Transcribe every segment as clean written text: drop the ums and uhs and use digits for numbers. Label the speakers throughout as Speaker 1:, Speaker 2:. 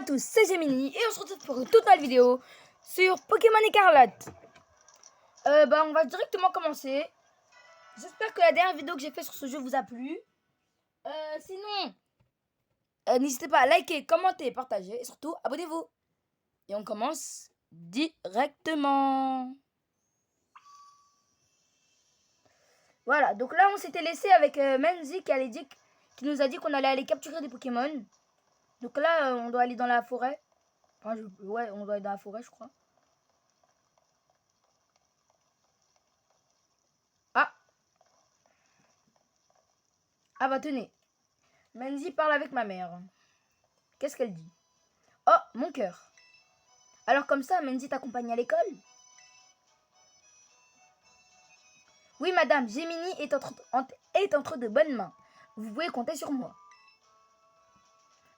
Speaker 1: tous, c'est Gemini et on se retrouve pour une toute nouvelle vidéo sur Pokémon Écarlate. On va directement commencer. J'espère que la dernière vidéo que j'ai fait sur ce jeu vous a plu. Sinon, n'hésitez pas à liker, commenter, partager et surtout abonnez-vous. Et on commence directement. Voilà, donc là on s'était laissé avec Menzi qui nous a dit qu'on allait aller capturer des Pokémon. Donc là on doit aller dans la forêt. Enfin, ouais, on doit aller dans la forêt je crois. Ah bah tenez, Menzi parle avec ma mère. Qu'est-ce qu'elle dit? Oh, mon cœur. Alors comme ça, Menzi t'accompagne à l'école? Oui, madame, Gemini est entre de bonnes mains. Vous pouvez compter sur moi.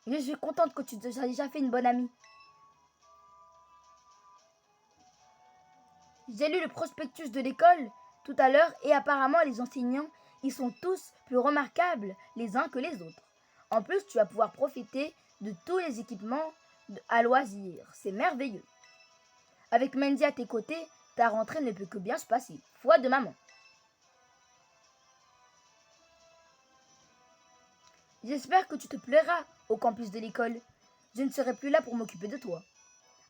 Speaker 1: Je suis contente que tu te sois déjà fait une bonne amie. J'ai lu le prospectus de l'école tout à l'heure et apparemment les enseignants, ils sont tous plus remarquables les uns que les autres. En plus, tu vas pouvoir profiter de tous les équipements à loisir. C'est merveilleux. Avec Menzi à tes côtés, ta rentrée ne peut que bien se passer. Foi de maman. J'espère que tu te plairas au campus de l'école. Je ne serai plus là pour m'occuper de toi.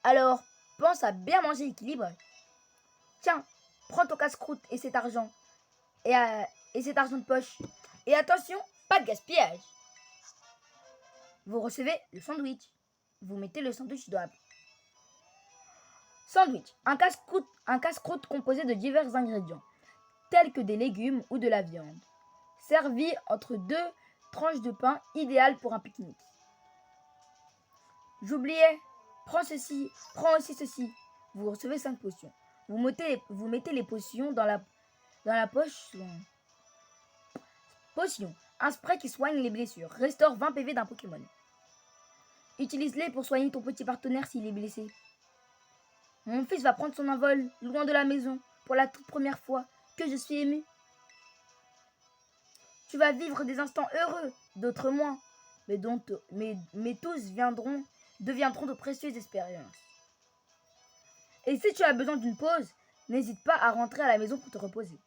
Speaker 1: Alors, pense à bien manger équilibré. Tiens, prends ton casse-croûte et cet argent. Et cet argent de poche. Et attention, pas de gaspillage. Vous recevez le sandwich. Vous mettez le sandwich dans la... Sandwich, un casse-croûte composé de divers ingrédients, tels que des légumes ou de la viande, servi entre deux tranches de pain, idéal pour un pique-nique. J'oubliais, prends aussi ceci. Vous recevez 5 potions. Vous mettez les potions dans la poche. Potion, un spray qui soigne les blessures, restaure 20 PV d'un Pokémon. Utilise-les pour soigner ton petit partenaire s'il est blessé. Mon fils va prendre son envol, loin de la maison, pour la toute première fois, que je suis émue. Tu vas vivre des instants heureux, d'autres moins, mais tous deviendront de précieuses expériences. Et si tu as besoin d'une pause, n'hésite pas à rentrer à la maison pour te reposer.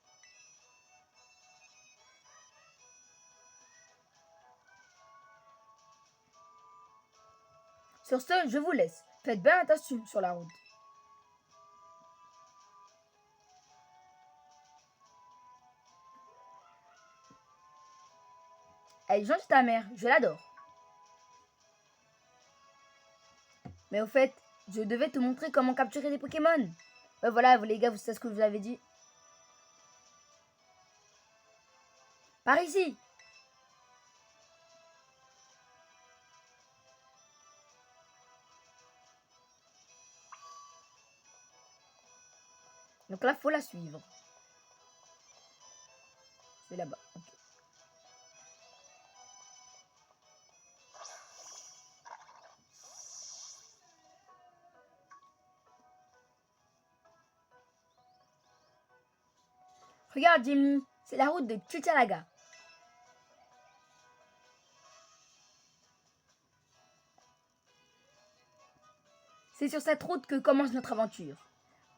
Speaker 1: Sur ce, je vous laisse. Faites bien attention sur la route. Elle est gentille ta mère, je l'adore. Mais au fait, je devais te montrer comment capturer des Pokémon. Voilà, vous les gars, vous savez ce que je vous avais dit. Par ici. Donc là, faut la suivre. C'est là-bas. Okay. Regarde, Jimmy, c'est la route de Tuchalaga. C'est sur cette route que commence notre aventure.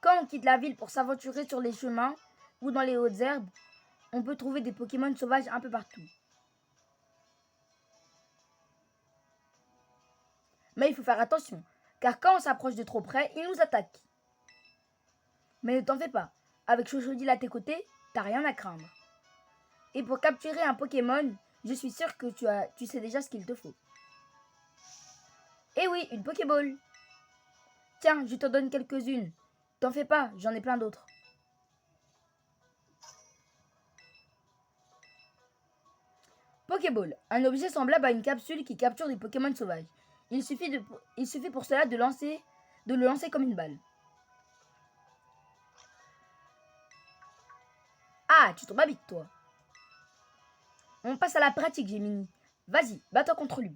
Speaker 1: Quand on quitte la ville pour s'aventurer sur les chemins ou dans les hautes herbes, on peut trouver des Pokémon sauvages un peu partout. Mais il faut faire attention, car quand on s'approche de trop près, ils nous attaquent. Mais ne t'en fais pas, avec Chochodile à tes côtés, t'as rien à craindre. Et pour capturer un Pokémon, je suis sûre que tu sais déjà ce qu'il te faut. Eh oui, une Pokéball. Tiens, je t'en donne quelques-unes. T'en fais pas, j'en ai plein d'autres. Pokéball, un objet semblable à une capsule qui capture des Pokémon sauvages. Il suffit pour cela de le lancer comme une balle. Ah, tu tombes à vite, toi. On passe à la pratique, Gemini. Vas-y, bats-toi contre lui.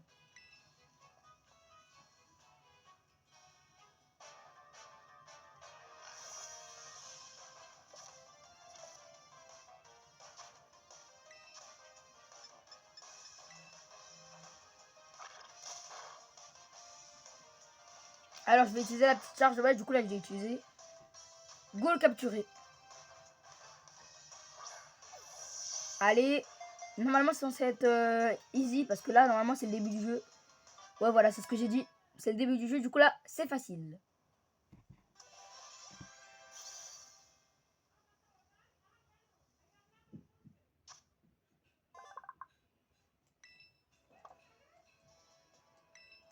Speaker 1: Alors, je vais utiliser la petite charge. Ouais, du coup, là, je l'ai utilisé. Go le capturer. Allez. Normalement, c'est censé être easy. Parce que là, normalement, c'est le début du jeu. Ouais, voilà, c'est ce que j'ai dit. C'est le début du jeu. Du coup, là, c'est facile.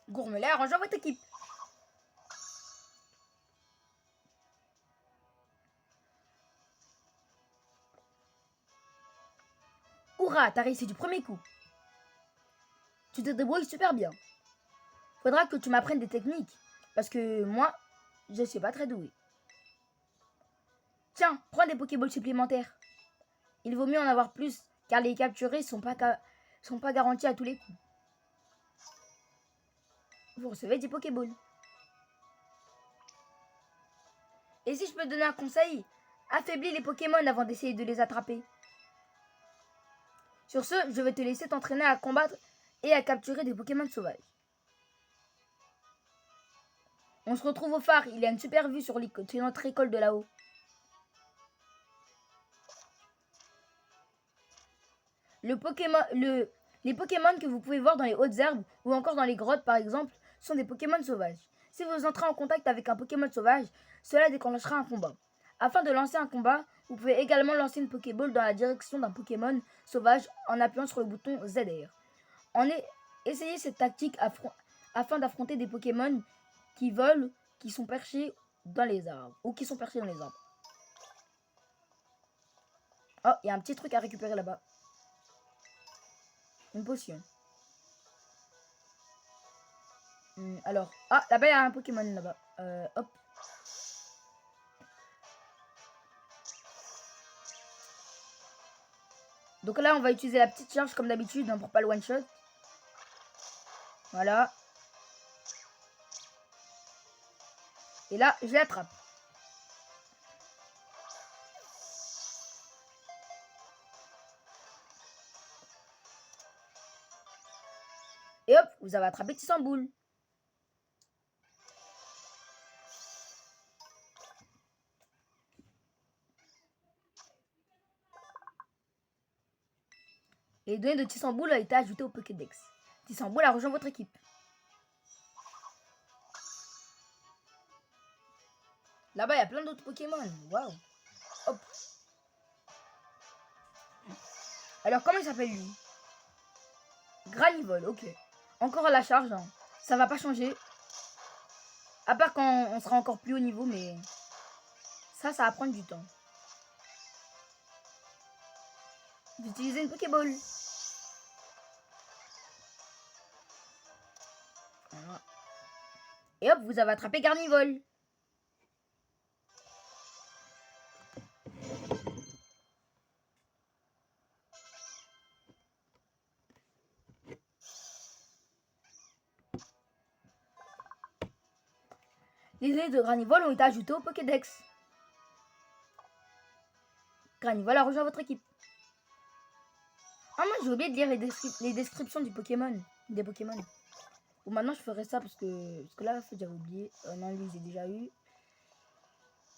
Speaker 1: Gourmelet, rejoins votre équipe. Hurrah, t'as réussi du premier coup. Tu te débrouilles super bien. Faudra que tu m'apprennes des techniques. Parce que moi, je suis pas très doué. Tiens, prends des Pokéballs supplémentaires. Il vaut mieux en avoir plus, car les capturés sont pas garantis à tous les coups. Vous recevez des Pokéballs. Et si je peux te donner un conseil, affaiblis les Pokémon avant d'essayer de les attraper. Sur ce, je vais te laisser t'entraîner à combattre et à capturer des Pokémon sauvages. On se retrouve au phare, il y a une super vue sur notre école de là-haut. Les Pokémon que vous pouvez voir dans les hautes herbes ou encore dans les grottes par exemple sont des Pokémon sauvages. Si vous entrez en contact avec un Pokémon sauvage, cela déclenchera un combat. Afin de lancer un combat, vous pouvez également lancer une Pokéball dans la direction d'un Pokémon sauvage en appuyant sur le bouton ZR. Essayez cette tactique afin d'affronter des Pokémon qui volent, qui sont perchés dans les arbres. Oh, il y a un petit truc à récupérer là-bas. Une potion. Alors, là-bas il y a un Pokémon là-bas. Hop. Donc là, on va utiliser la petite charge comme d'habitude pour pas le one shot. Voilà. Et là, je l'attrape. Et hop, vous avez attrapé Tissamboule. Les données de Tissamboule ont été ajoutées au Pokédex. Tissamboule a rejoint votre équipe. Là-bas, il y a plein d'autres Pokémon. Waouh. Hop. Alors, comment il s'appelle lui? Granivol, ok. Encore à la charge. Hein. Ça va pas changer. À part quand on sera encore plus haut niveau, mais ça va prendre du temps. D'utiliser une Pokéball. Voilà. Et hop, vous avez attrapé Garnivol. Les données de Granivol ont été ajoutées au Pokédex. Granivol a rejoint votre équipe. Ah, moi j'ai oublié de lire les descriptions des Pokémon. Bon, maintenant je ferai ça parce que là, j'avais oublié. Non, lui, j'ai déjà eu.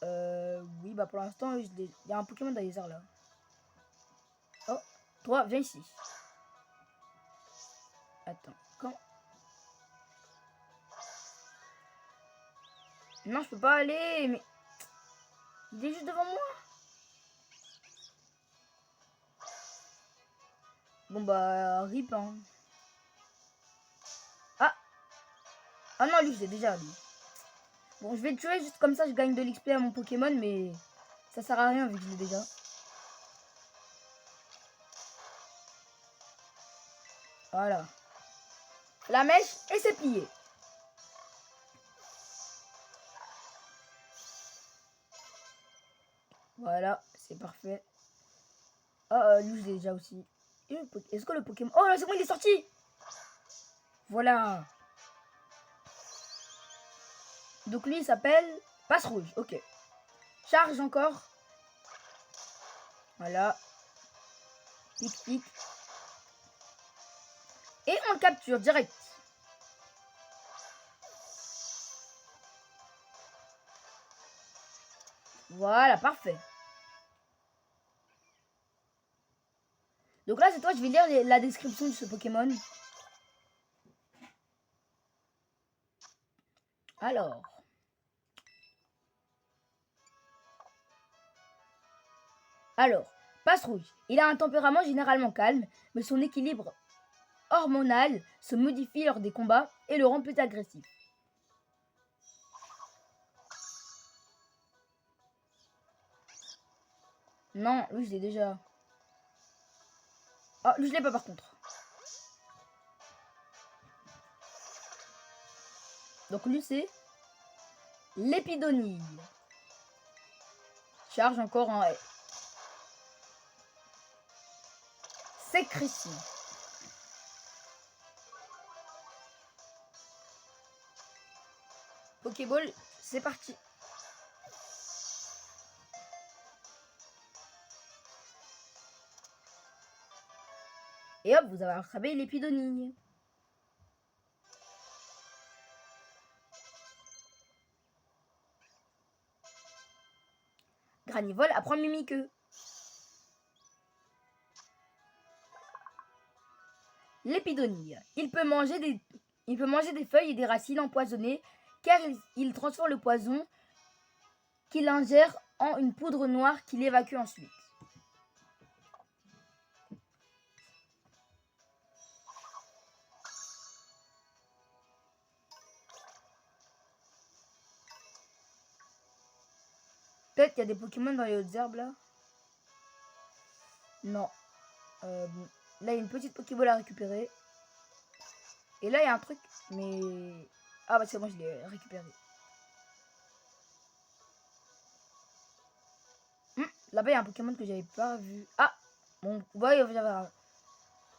Speaker 1: Oui, bah pour l'instant, il y a un Pokémon dans les airs là. Oh, toi, viens ici. Attends, quand? Non, je peux pas aller, mais... Il est juste devant moi. Bon bah, rip, hein. Ah non, lui, j'ai déjà, lui. Bon, je vais le tuer, juste comme ça, je gagne de l'XP à mon Pokémon, mais... Ça sert à rien, vu que je l'ai déjà. Voilà. La mèche, et c'est plié. Voilà, c'est parfait. Lui, je l'ai déjà aussi. Est-ce que le Pokémon... Oh, là, c'est bon, il est sorti. Voilà. Donc, lui, il s'appelle Passe Rouge. Ok. Charge encore. Voilà. Pic, pic. Et on le capture direct. Voilà, parfait. Donc là, c'est toi, je vais lire la description de ce Pokémon. Alors. Passe-Rouge. Il a un tempérament généralement calme, mais son équilibre hormonal se modifie lors des combats et le rend plus agressif. Non, lui je l'ai déjà. Oh, lui je l'ai pas par contre. Donc lui c'est l'épidonille. Charge encore en sécrétion. Pokéball, c'est parti. Et hop, vous avez attrapé l'épidonille. Granivol apprend Mimiqueux. L'épidonille. Il peut manger des feuilles et des racines empoisonnées car il transforme le poison qu'il ingère en une poudre noire qu'il évacue ensuite. Peut-être qu'il y a des Pokémon dans les hautes herbes là. Non. Là, il y a une petite Pokéball à récupérer. Et là, il y a un truc. Mais. Ah, bah, c'est bon, je l'ai récupéré. Là-bas, il y a un Pokémon que j'avais pas vu. Ah! Bon, ouais,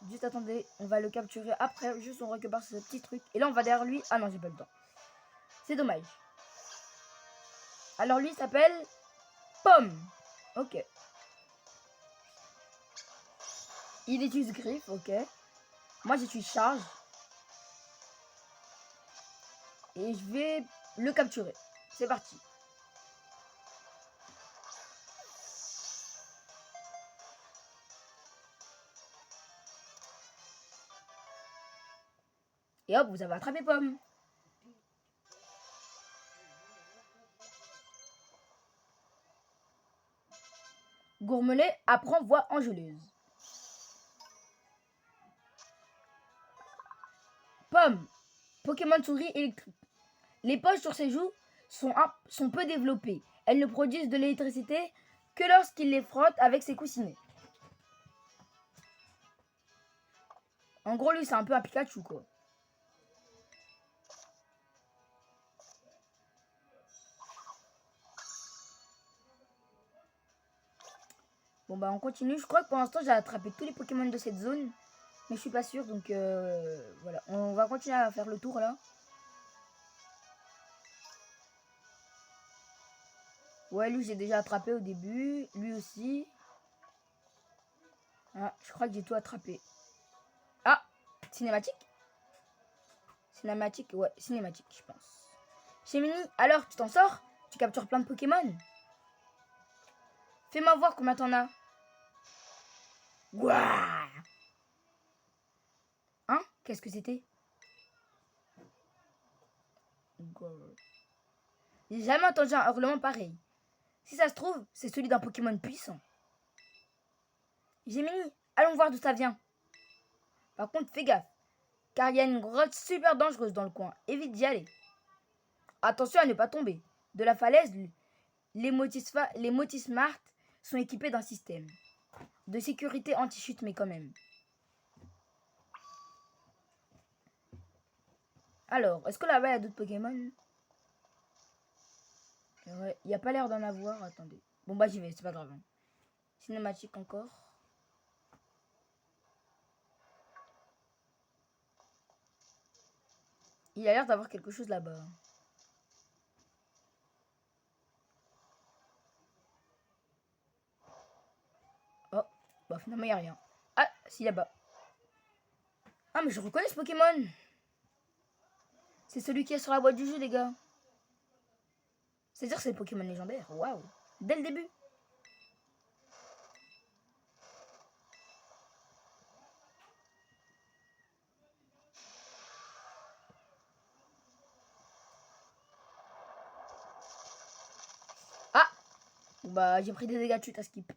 Speaker 1: juste attendez, on va le capturer après. Juste, on récupère ce petit truc. Et là, on va derrière lui. Ah non, j'ai pas le temps. C'est dommage. Alors, lui, il s'appelle Pomme. Ok. Il utilise griffe, ok. Moi, j'utilise charge. Et je vais le capturer. C'est parti. Et hop, vous avez attrapé Pomme. Gourmelet apprend voix angeleuse. Pomme. Pokémon souris électrique. Les poches sur ses joues sont peu développées. Elles ne produisent de l'électricité que lorsqu'il les frotte avec ses coussinets. En gros, lui, c'est un peu un Pikachu, quoi. Bon, bah, on continue. Je crois que pour l'instant, j'ai attrapé tous les Pokémon de cette zone. Mais je suis pas sûre, donc voilà. On va continuer à faire le tour, là. Ouais, lui, j'ai déjà attrapé au début. Lui aussi. Ah, je crois que j'ai tout attrapé. Ah, cinématique. Cinématique, ouais, cinématique, je pense. Chemini, alors, tu t'en sors? Tu captures plein de Pokémon? Fais-moi voir combien t'en as. Ouah! Hein? Qu'est-ce que c'était? J'ai jamais entendu un hurlement pareil. Si ça se trouve, c'est celui d'un Pokémon puissant. Gemini, allons voir d'où ça vient. Par contre, fais gaffe, car il y a une grotte super dangereuse dans le coin. Évite d'y aller. Attention à ne pas tomber. De la falaise, les Motismart sont équipés d'un système de sécurité anti-chute, mais quand même. Alors, est-ce que là-bas il y a d'autres Pokémon? Ouais, il n'y a pas l'air d'en avoir. Attendez. Bon, bah j'y vais, c'est pas grave. Cinématique encore. Il a l'air d'avoir quelque chose là-bas. Oh, bah finalement il n'y a rien. Ah, si là-bas. Ah, mais je reconnais ce Pokémon. C'est celui qui est sur la boîte du jeu, les gars. C'est-à-dire que c'est le Pokémon légendaire. Waouh. Dès le début. Ah! Bah, j'ai pris des dégâts de chute à skip.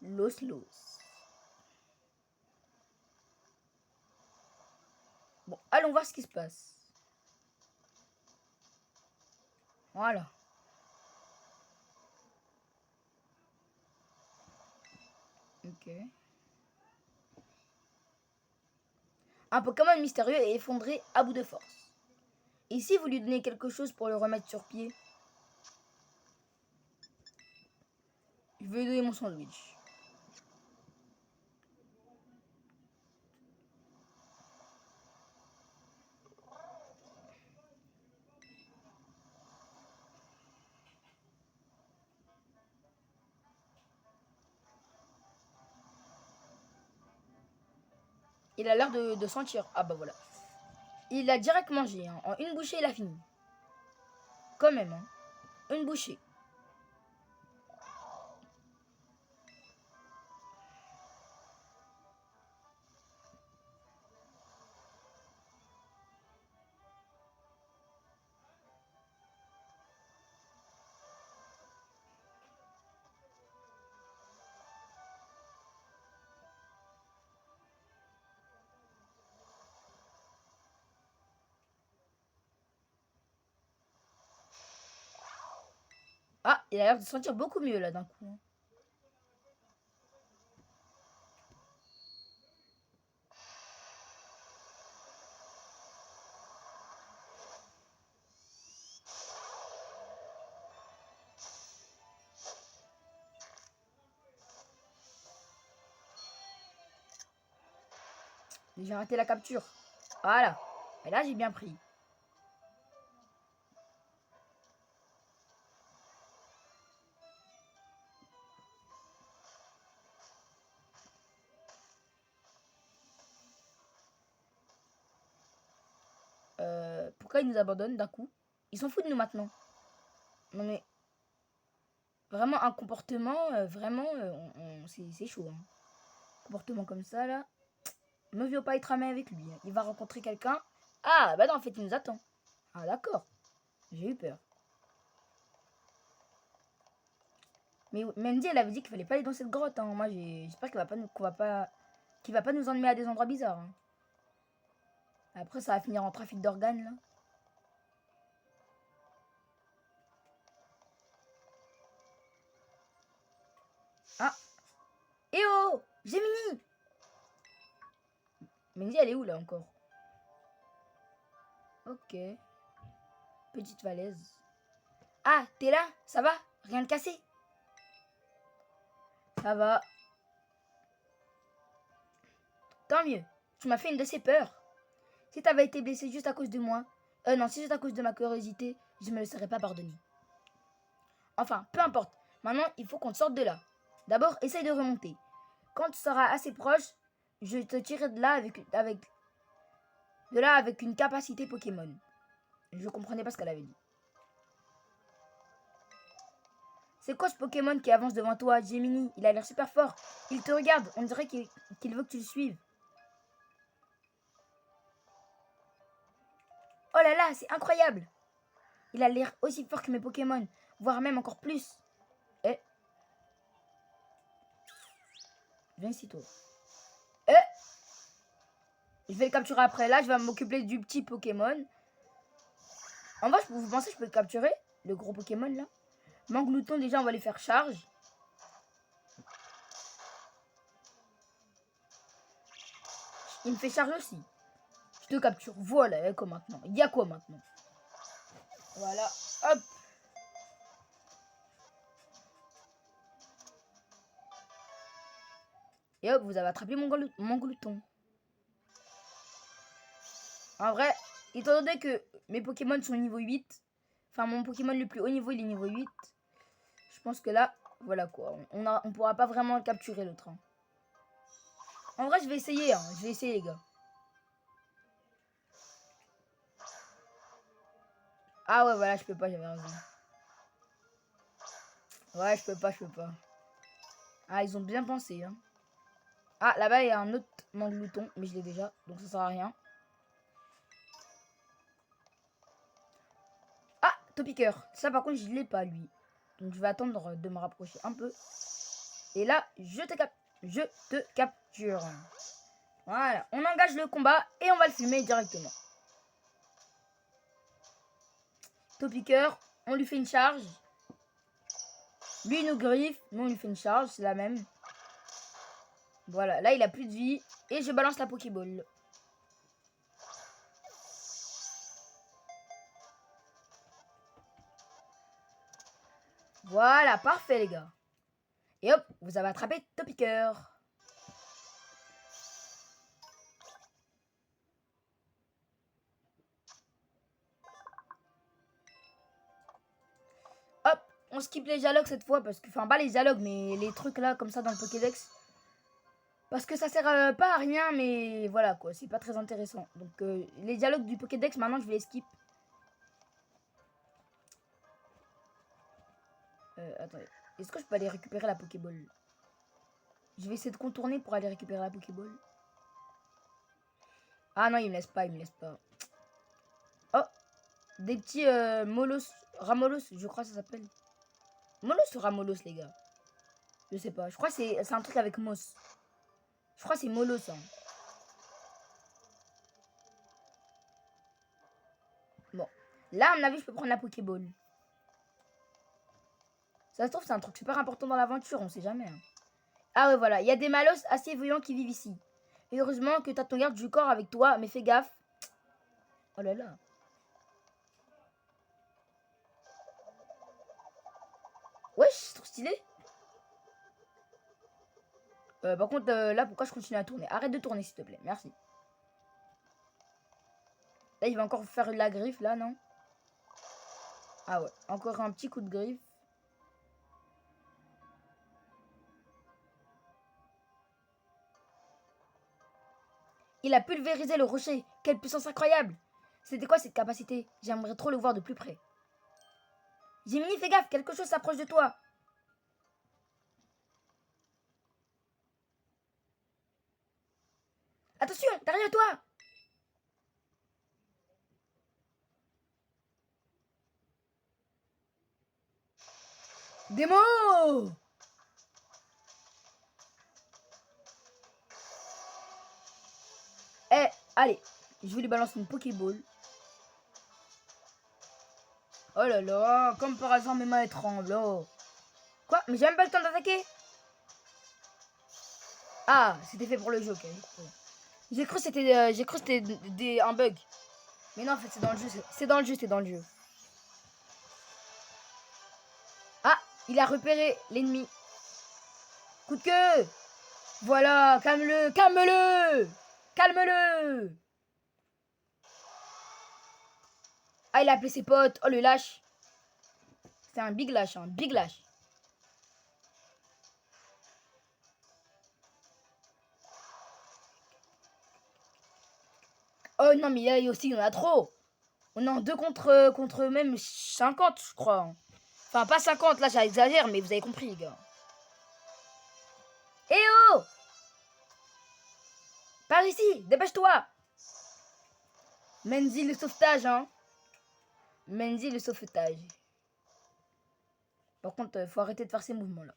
Speaker 1: Los. Bon, allons voir ce qui se passe. Voilà. Ok. Un Pokémon mystérieux est effondré à bout de force. Et si vous lui donnez quelque chose pour le remettre sur pied? Je vais lui donner mon sandwich. Il a l'air de sentir. Ah bah voilà. Il a direct mangé. Hein. En une bouchée, il a fini. Quand même. Hein. Une bouchée. Ah, il a l'air de sentir beaucoup mieux là d'un coup. J'ai raté la capture. Voilà. Et là, j'ai bien pris. Pourquoi ils nous abandonnent d'un coup? Ils s'en foutent de nous maintenant. Non mais vraiment un comportement, vraiment, c'est chaud. Hein. Comportement comme ça là, ne viens pas être ami avec lui. Hein. Il va rencontrer quelqu'un. Ah bah non, en fait il nous attend. Ah d'accord. J'ai eu peur. Mais Mandy, elle avait dit qu'il fallait pas aller dans cette grotte. Hein. Moi, j'espère qu'il va pas, qu'il va pas nous emmener à des endroits bizarres. Hein. Après, ça va finir en trafic d'organes là. Ah, eh oh, Gemini. Mandy, elle est où là encore? Ok, petite falaise. Ah, t'es là? Ça va? Rien de cassé? Ça va. Tant mieux. Tu m'as fait une de ces peurs. Si t'avais été blessé juste à cause de moi, non, si juste à cause de ma curiosité, je me le serais pas pardonné. Enfin, peu importe. Maintenant, il faut qu'on te sorte de là. D'abord, essaye de remonter. Quand tu seras assez proche, je te tirerai de là avec une capacité Pokémon. Je comprenais pas ce qu'elle avait dit. C'est quoi ce Pokémon qui avance devant toi, Gemini? Il a l'air super fort. Il te regarde. On dirait qu'il veut que tu le suives. Oh là là, c'est incroyable. Il a l'air aussi fort que mes Pokémon, voire même encore plus. Eh, viens ici toi. Eh, je vais le capturer après. Là, je vais m'occuper du petit Pokémon. En vrai, vous pensez que je peux le capturer? Le gros Pokémon là? Manglouton, déjà, on va lui faire charge. Il me fait charge aussi. Je te capture. Voilà, quoi maintenant? Il y a quoi maintenant? Voilà, hop. Et hop, vous avez attrapé mon glouton. En vrai, étant donné que mes Pokémon sont niveau 8, enfin mon Pokémon le plus haut niveau il est niveau 8, je pense que là, voilà quoi, on pourra pas vraiment le capturer l'autre. Hein. En vrai, je vais essayer, hein. Je vais essayer les gars. Ah ouais, voilà, je peux pas, j'avais raison. Ouais, je peux pas. Ah, ils ont bien pensé, hein. Ah, là-bas, il y a un autre manglouton, mais je l'ai déjà, donc ça sert à rien. Ah, Topiqueur. Ça, par contre, je l'ai pas, lui. Donc, je vais attendre de me rapprocher un peu. Et là, je te capture. Voilà, on engage le combat et on va le fumer directement. Topiqueur, on lui fait une charge. Lui, il nous griffe, nous, on lui fait une charge, c'est la même. Voilà, là, il a plus de vie. Et je balance la Pokéball. Voilà, parfait, les gars. Et hop, vous avez attrapé Topiqueur. Hop, on skip les dialogues cette fois parce que, enfin, pas les dialogues, mais les trucs là, comme ça, dans le Pokédex. Parce que ça sert pas à rien, mais voilà quoi, c'est pas très intéressant. Donc, les dialogues du Pokédex, maintenant, je vais les skip. Attendez, est-ce que je peux aller récupérer la Pokéball? Je vais essayer de contourner pour aller récupérer la Pokéball. Ah non, il me laisse pas, Oh, des petits Molos, Ramolos, je crois que ça s'appelle. Molos ou Ramolos, les gars? Je sais pas, je crois que c'est un truc avec Moss. Je crois que c'est Molos, hein. Bon, là, à mon avis, je peux prendre la Pokéball. Ça se trouve, c'est un truc super important dans l'aventure, on sait jamais. Hein. Ah ouais, voilà, il y a des Malos assez voyants qui vivent ici. Et heureusement que t'as ton garde du corps avec toi, mais fais gaffe. Oh là là. Wesh, c'est trop stylé. Par contre, là, pourquoi je continue à tourner? Arrête de tourner, s'il te plaît. Merci. Là, il va encore faire de la griffe, là, non? Ah ouais, encore un petit coup de griffe. Il a pulvérisé le rocher. Quelle puissance incroyable! C'était quoi cette capacité? J'aimerais trop le voir de plus près. Jiminy, fais gaffe, quelque chose s'approche de toi. Attention, derrière toi! Démo! Eh, allez, je vais lui balancer une Pokéball. Oh là là, comme par hasard, mes mains elles tremblent. Oh. Quoi? Mais j'ai même pas le temps d'attaquer. Ah, c'était fait pour le jeu, ok. J'ai cru que c'était un bug. Mais non, en fait, c'est dans le jeu. C'est dans le jeu. Ah, il a repéré l'ennemi. Coup de queue. Voilà, calme-le, calme-le. Calme-le. Ah, il a appelé ses potes. Oh, le lâche. C'est un big lâche, un big lâche. Oh non, mais là aussi, il y en a trop. On est en 2 contre même 50, je crois. Enfin, pas 50, là, j'exagère, mais vous avez compris, les gars. Eh oh! Par ici, dépêche-toi! Menzi, le sauvetage, hein. Menzi, le sauvetage. Par contre, faut arrêter de faire ces mouvements-là.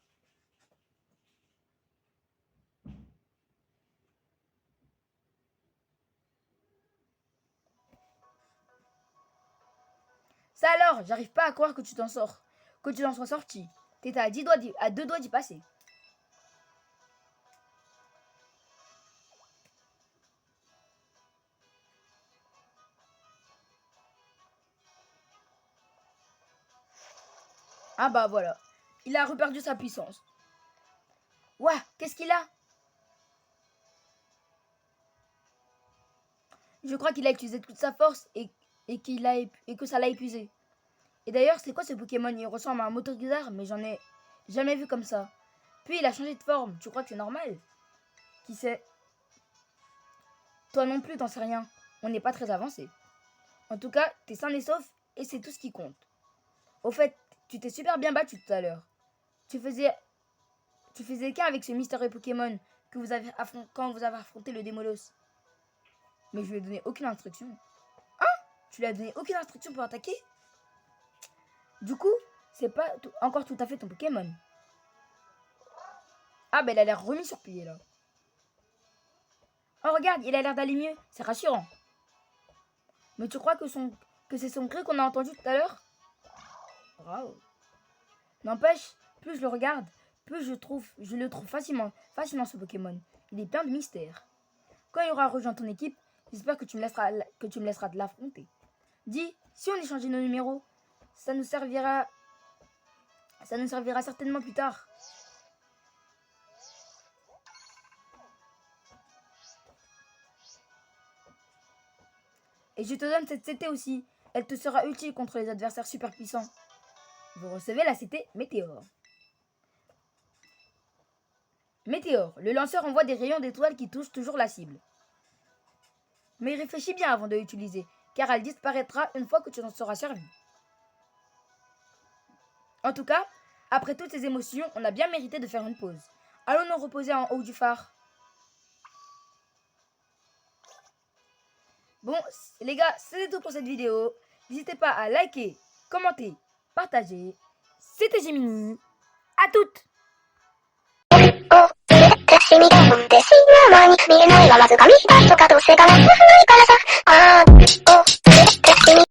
Speaker 1: Ça alors, j'arrive pas à croire que tu t'en sors. Que tu t'en sois sorti. T'étais à 2 doigts d'y passer. Ah bah voilà. Il a reperdu sa puissance. Ouah, qu'est-ce qu'il a? Je crois qu'il a utilisé toute sa force et que ça l'a épuisé. Et d'ailleurs, c'est quoi ce Pokémon? Il ressemble à un Motorizard, mais j'en ai jamais vu comme ça. Puis il a changé de forme. Tu crois que c'est normal? Qui sait? Toi non plus, t'en sais rien. On n'est pas très avancé. En tout cas, t'es sain et sauf et c'est tout ce qui compte. Au fait, tu t'es super bien battu tout à l'heure. Tu faisais qu'un avec ce mystérieux Pokémon que vous avez quand vous avez affronté le Démolos. Mais je lui ai donné aucune instruction. Hein? Tu lui as donné aucune instruction pour attaquer? Du coup, c'est pas encore tout à fait ton Pokémon. Ah, ben il a l'air remis sur pied là. Oh, regarde, il a l'air d'aller mieux. C'est rassurant. Mais tu crois que c'est son cri qu'on a entendu tout à l'heure? Bravo. N'empêche, plus je le regarde, plus je le trouve fascinant ce Pokémon. Il est plein de mystères. Quand il aura rejoint ton équipe, j'espère que tu me laisseras de l'affronter. Dis, si on échangeait nos numéros, ça nous servira certainement plus tard. Et je te donne cette CT aussi. Elle te sera utile contre les adversaires super puissants. Vous recevez la CT Météore. Météore, le lanceur envoie des rayons d'étoiles qui touchent toujours la cible. Mais réfléchis bien avant de l'utiliser, car elle disparaîtra une fois que tu t'en seras servi. En tout cas, après toutes ces émotions, on a bien mérité de faire une pause. Allons nous reposer en haut du phare. Bon, les gars, c'est tout pour cette vidéo. N'hésitez pas à liker, commenter, partager. C'était Gemini. À toutes!
Speaker 2: しみたもんでし、前に見えないままずかみたいとかどうせがなくないからさ、